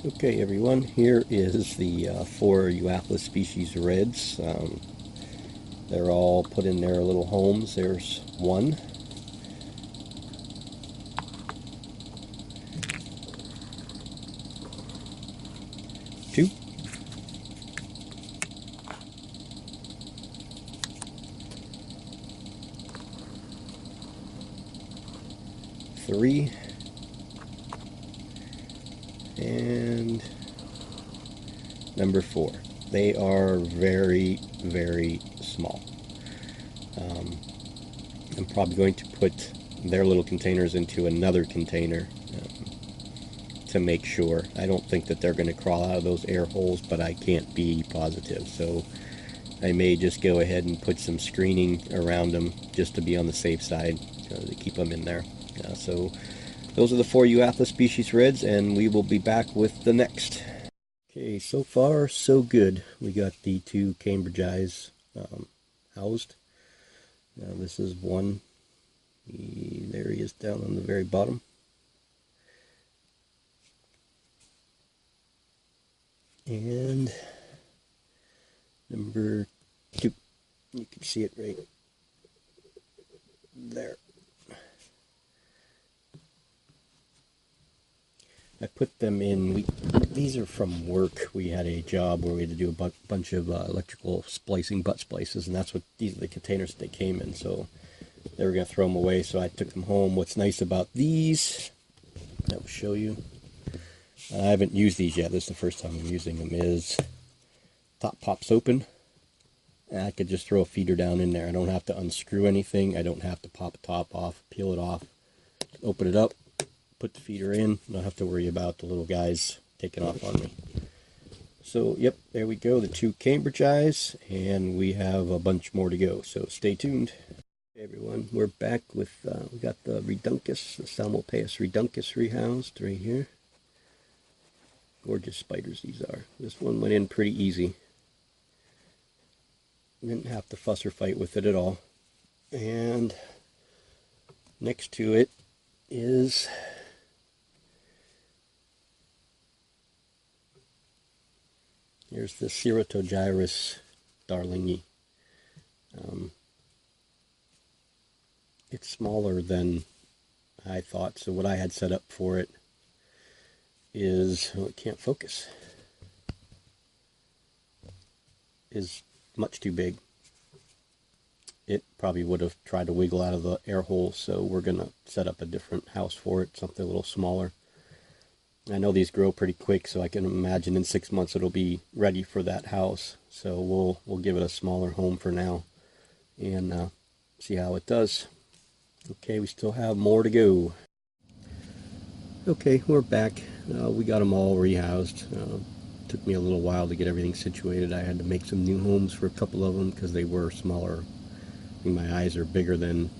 Okay, everyone, here is the 4 Euoplis species reds. They're all put in their little homes. There's one. Two. Three. And number 4. They are very, very small. I'm probably going to put their little containers into another container to make sure. I don't think that they're going to crawl out of those air holes, but I can't be positive. So I may just go ahead and put some screening around them just to be on the safe side to keep them in there. So those are the 4 Euoplis species reds, and we will be back with the next. Okay, so far so good. We got the 2 Cambridge eyes housed. Now this is one. There he is down on the very bottom. And number 2. You can see it right there. I put them in, these are from work. We had a job where we had to do a bunch of electrical splicing, butt splices, and that's what these are the containers that they came in. So they were going to throw them away, so I took them home. What's nice about these, I will show you. I haven't used these yet. This is the first time I'm using them. Is top pops open, and I could just throw a feeder down in there. I don't have to unscrew anything. I don't have to pop a top off, peel it off, open it up, put the feeder in. I don't have to worry about the little guys taking off on me. So, yep, there we go, the 2 Cambridge eyes, and we have a bunch more to go, so stay tuned. Hey everyone, we're back with, we got the Reduncus, the Salmopaeus reduncus rehoused right here. Gorgeous spiders these are. This one went in pretty easy. Didn't have to fuss or fight with it at all. And next to it is here's the Ceratogyris darlingi. It's smaller than I thought, so what I had set up for it is, oh, it can't focus, is much too big. It probably would have tried to wiggle out of the air hole, so we're going to set up a different house for it, something a little smaller. I know these grow pretty quick, so I can imagine in 6 months it'll be ready for that house. So we'll give it a smaller home for now and see how it does. Okay, we still have more to go. Okay, we're back. We got them all rehoused. Took me a little while to get everything situated. I had to make some new homes for a couple of them because they were smaller. I think my eyes are bigger than,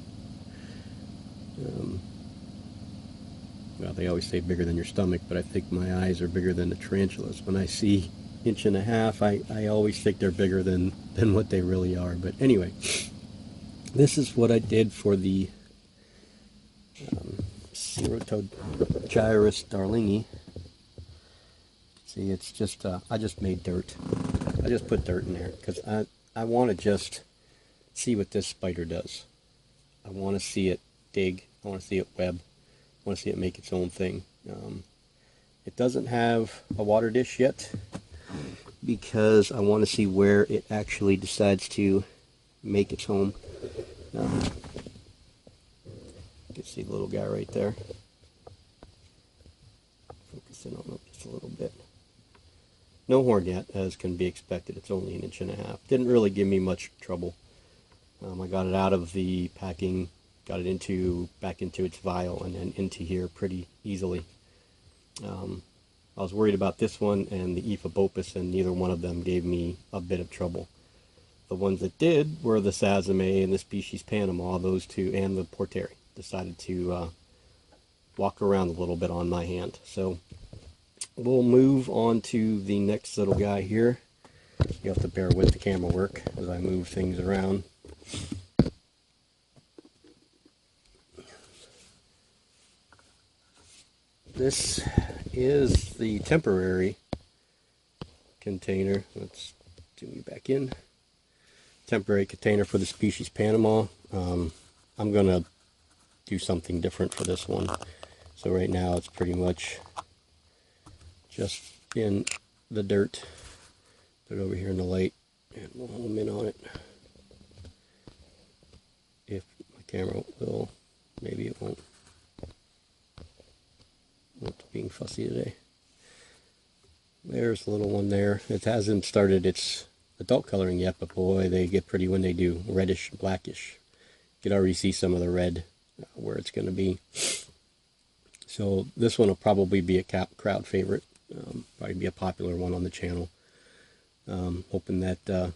well, they always say bigger than your stomach, but I think my eyes are bigger than the tarantulas. When I see 1.5 inches, I always think they're bigger than what they really are. But anyway, this is what I did for the Ceratogyris darlingi. See, it's just, I just made dirt. I just put dirt in there because I want to just see what this spider does. I want to see it dig. I want to see it web. I want to see it make its own thing. It doesn't have a water dish yet because I want to see where it actually decides to make its home. You can see the little guy right there. Focus in on it just a little bit. No horn yet, as can be expected. It's only 1.5 inches. Didn't really give me much trouble. I got it out of the packing, got it back into its vial, and then into here pretty easily. I was worried about this one and the Ephebopus, and neither one of them gave me a bit of trouble. The ones that did were the Sazame and the species Panama, those two, and the Porteri. Decided to walk around a little bit on my hand. So we'll move on to the next little guy here. You have to bear with the camera work as I move things around. This is the temporary container. Let's zoom you back in. Temporary container for the species Panama. I'm going to do something different for this one. So right now it's pretty much just in the dirt. Put it over here in the light and we'll home in on it. If my camera will, maybe it won't. It's being fussy today. There's the little one there. It hasn't started its adult coloring yet, but boy, they get pretty when they do. Reddish, blackish. You can already see some of the red where it's going to be. So this one will probably be a crowd favorite. Probably be a popular one on the channel. Hoping that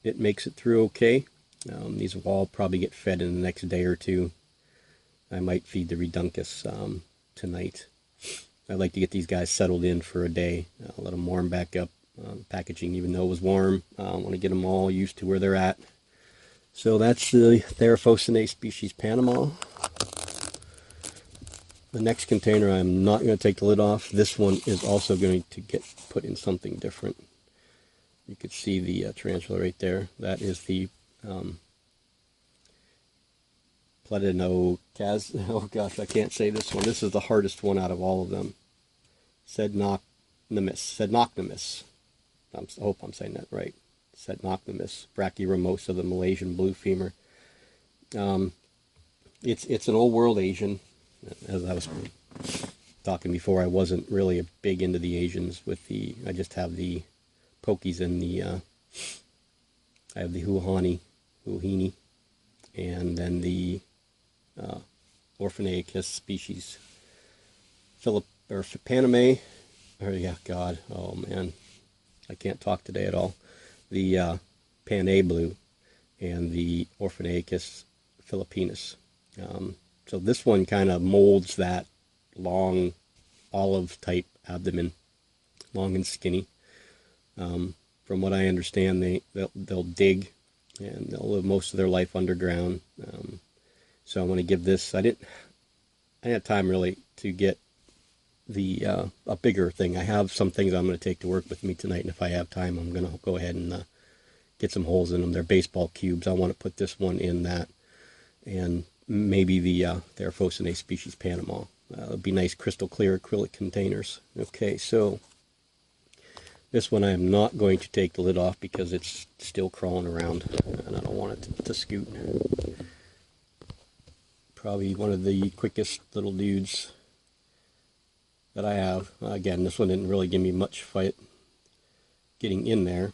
it makes it through okay. These will all probably get fed in the next day or two. I might feed the Reduncus tonight. I'd like to get these guys settled in for a day. Let them warm back up. Packaging, even though it was warm, I want to get them all used to where they're at. So that's the Theraphocenae species Panama. The next container, I'm not going to take the lid off. This one is also going to get put in something different. You could see the tarantula right there. That is the Platinocas. Oh gosh, I can't say this one. This is the hardest one out of all of them. Sednocnemis. I hope I'm saying that right. Sednocnemis, Brachyramosa, the Malaysian blue femur. It's an old world Asian. As I was talking before, I wasn't really big into the Asians with the. I just have the pokies and the. I have the Huahini, and then the Orphanaceus species Paname. Oh yeah, God, oh man, I can't talk today at all. The Panay blue and the Orphanaceus philippinus. So this one kind of molds that long olive type abdomen, long and skinny. From what I understand, they'll dig and they'll live most of their life underground. So I want to give this. I didn't have time really to get the a bigger thing. I have some things I'm going to take to work with me tonight, and if I have time, I'm going to go ahead and get some holes in them. They're baseball cubes. I want to put this one in that, and maybe the Theraphocenae species Panama. It'd be nice crystal clear acrylic containers. Okay, so this one I am not going to take the lid off because it's still crawling around, and I don't want it to scoot. Probably one of the quickest little dudes that I have. Again, this one didn't really give me much fight getting in there.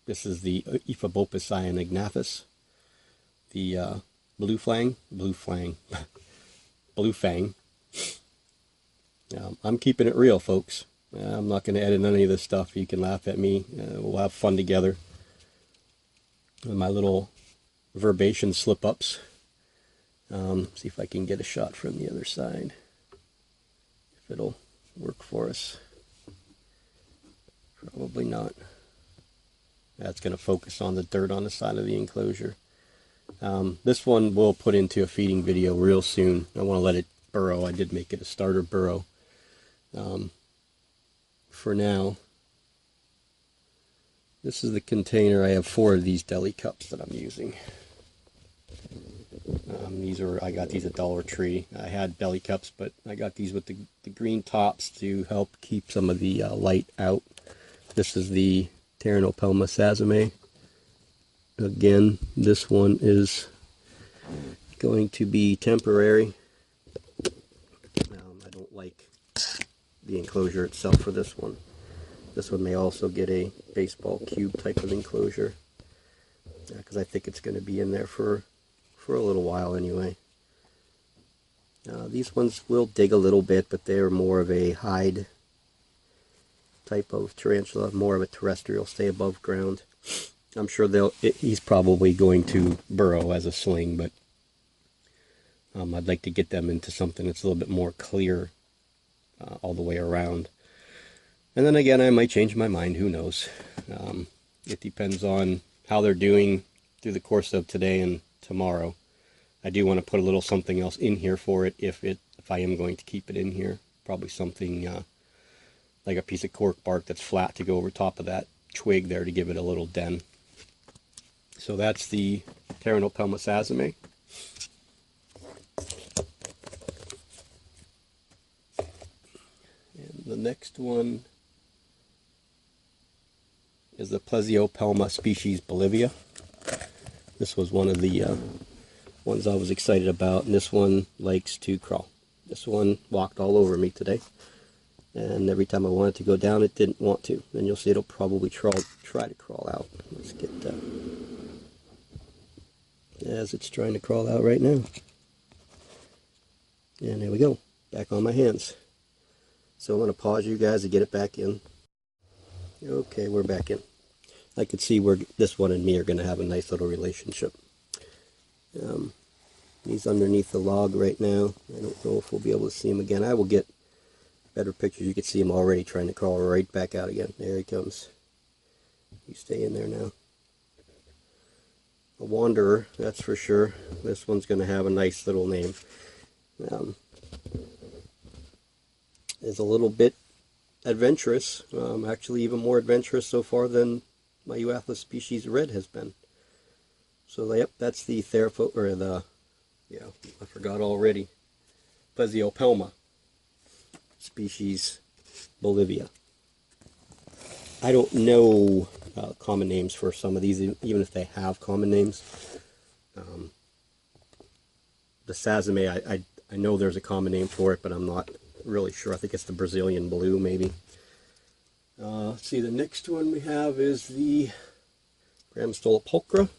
This is the Ephebopus cyanognathus, the blue fang. I'm keeping it real, folks. I'm not going to edit any of this stuff. You can laugh at me. We'll have fun together. And my little verbation slip-ups. See if I can get a shot from the other side. If it'll work for us. Probably not. That's going to focus on the dirt on the side of the enclosure. This one we'll put into a feeding video real soon. I want to let it burrow. I did make it a starter burrow. For now, this is the container. I have 4 of these deli cups that I'm using. I got these at Dollar Tree. I had belly cups, but I got these with the green tops to help keep some of the light out. This is the Pteranopelma sazame. Again, this one is going to be temporary. I don't like the enclosure itself for this one. This one may also get a baseball cube type of enclosure because I think it's going to be in there for a little while anyway. These ones will dig a little bit, but they're more of a hide type of tarantula, more of a terrestrial, stay above ground. I'm sure he's probably going to burrow as a sling, but I'd like to get them into something that's a little bit more clear all the way around. And then again, I might change my mind, who knows. It depends on how they're doing through the course of today and tomorrow. I do want to put a little something else in here for it if I am going to keep it in here. probably something like a piece of cork bark that's flat to go over top of that twig there to give it a little den. So that's the Pteranopelma sazerae. And the next one is the Plesiopelma species Bolivia. This was one of the ones I was excited about, and this one likes to crawl. This one walked all over me today, and every time I wanted to go down it didn't want to. And you'll see it'll probably try to crawl out. Let's get as it's trying to crawl out right now. And there we go, back on my hands. So I'm going to pause you guys to get it back in. Okay, we're back in. I could see where this one and me are going to have a nice little relationship. He's underneath the log right now. I don't know if we'll be able to see him again. I will get better pictures. You can see him already trying to crawl right back out again. There he comes. You stay in there now. A wanderer, that's for sure. This one's going to have a nice little name. Is a little bit adventurous. Actually even more adventurous so far than my Euathlus species red has been. So yep, that's the I forgot already. Plesiopelma species Bolivia. I don't know common names for some of these, even if they have common names. The sazerae, I know there's a common name for it, but I'm not really sure. I think it's the Brazilian blue, maybe. Let's see, the next one we have is the Gramstola pulchra.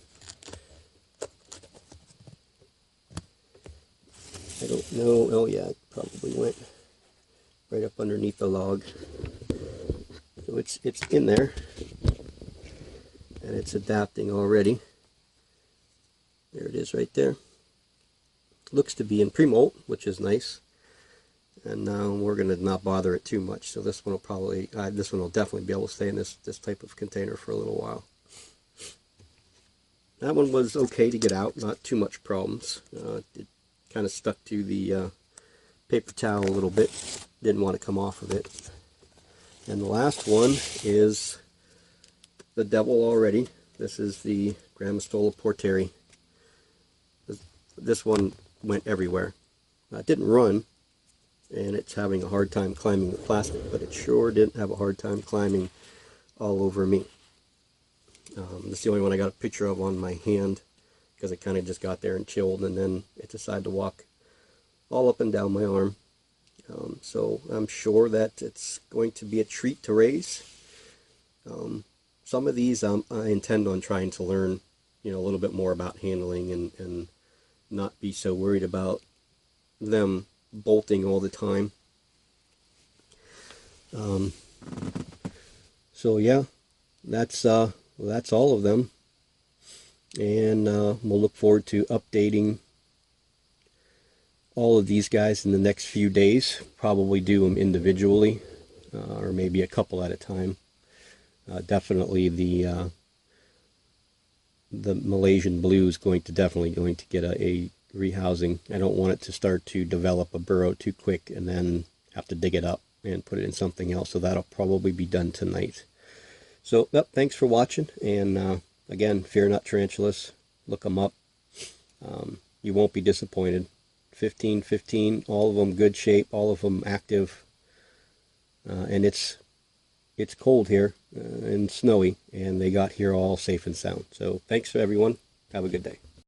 I don't know. Oh yeah, it probably went right up underneath the log. So it's in there, and it's adapting already. There it is right there. Looks to be in pre-molt, which is nice. And now we're going to not bother it too much. So this one will probably, this one will definitely be able to stay in this type of container for a little while. That one was okay to get out, not too much problems. It kind of stuck to the paper towel a little bit. Didn't want to come off of it. And the last one is the devil already. This is the Gramstola porteri. This one went everywhere. It didn't run, and it's having a hard time climbing the plastic, but it sure didn't have a hard time climbing all over me. This is the only one I got a picture of on my hand, because it kind of just got there and chilled, and then it decided to walk all up and down my arm. So I'm sure that it's going to be a treat to raise. Some of these I intend on trying to learn, a little bit more about handling and not be so worried about them bolting all the time. So yeah, that's all of them, and we'll look forward to updating all of these guys in the next few days. Probably do them individually, or maybe a couple at a time. Definitely the Malaysian blue is definitely going to get a rehousing. I don't want it to start to develop a burrow too quick and then have to dig it up and put it in something else. So that'll probably be done tonight. So yep, thanks for watching, and again, fear not tarantulas. Look them up. You won't be disappointed. 15, all of them good shape, all of them active, and it's cold here and snowy, and they got here all safe and sound. So thanks for everyone. Have a good day.